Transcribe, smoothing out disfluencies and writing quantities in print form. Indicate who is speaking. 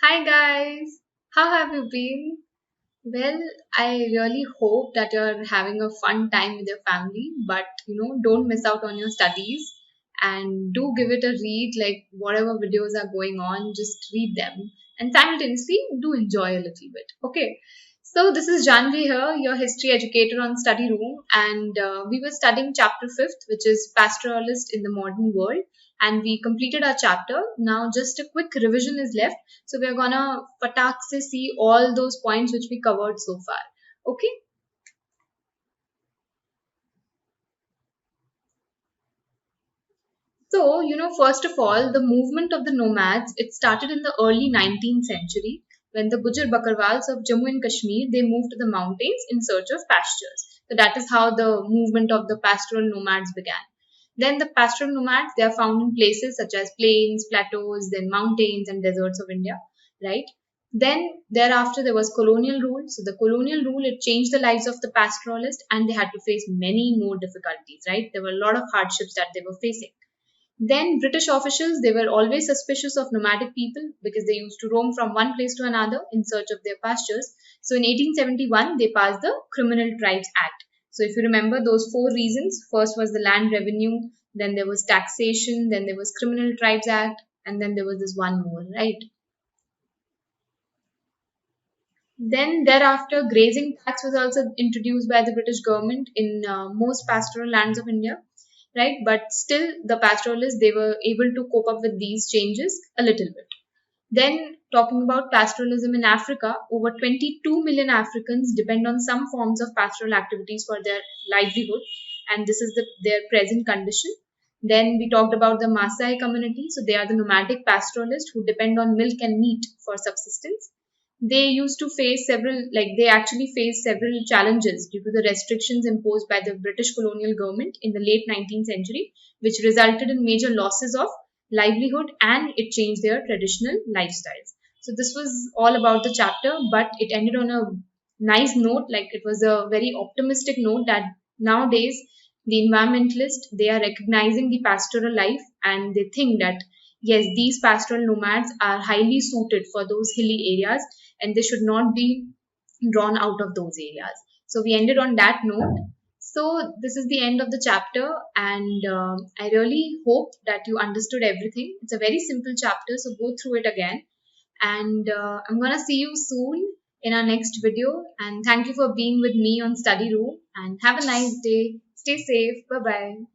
Speaker 1: Hi guys, how have you been? Well, I really hope that you're having a fun time with your family, but don't miss out on your studies and do give it a read. Like whatever videos are going on, just read them and simultaneously do enjoy a little bit. Okay, so this is Janvi here, your history educator on Study Room, and we were studying chapter 5th, which is Pastoralist in the Modern World, and we completed our chapter. Now, just a quick revision is left, so we are gonna patak se see all those points which we covered so far. Okay. So, first of all, the movement of the nomads, it started in the early 19th century when the Gujar Bakarwals of Jammu and Kashmir, they moved to the mountains in search of pastures. So that is how the movement of the pastoral nomads began. Then the pastoral nomads, they are found in places such as plains, plateaus, then mountains and deserts of India, right? Then thereafter there was colonial rule. So the colonial rule, it changed the lives of the pastoralists and they had to face many more difficulties, right? There were a lot of hardships that they were facing. Then British officials, they were always suspicious of nomadic people because they used to roam from one place to another in search of their pastures. So in 1871, they passed the Criminal Tribes Act. So if you remember those four reasons, first was the land revenue, then there was taxation, then there was Criminal Tribes Act, and then there was this one more, right? Then thereafter, grazing tax was also introduced by the British government in most pastoral lands of India, right? But still, the pastoralists, they were able to cope up with these changes a little bit. Then, talking about pastoralism in Africa, over 22 million Africans depend on some forms of pastoral activities for their livelihood, and this is their present condition. Then we talked about the Maasai community, so they are the nomadic pastoralists who depend on milk and meat for subsistence. They used to face several, like they actually faced several challenges due to the restrictions imposed by the British colonial government in the late 19th century, which resulted in major losses of livelihood and it changed their traditional lifestyles. So this was all about the chapter, but it ended on a nice note, like it was a very optimistic note that nowadays the environmentalists, they are recognizing the pastoral life and they think that yes, these pastoral nomads are highly suited for those hilly areas and they should not be drawn out of those areas. So we ended on that note. So this is the end of the chapter, and I really hope that you understood everything. It's a very simple chapter, so go through it again. And I'm gonna see you soon in our next video. And thank you for being with me on Study Room. And have a nice day. Stay safe. Bye bye.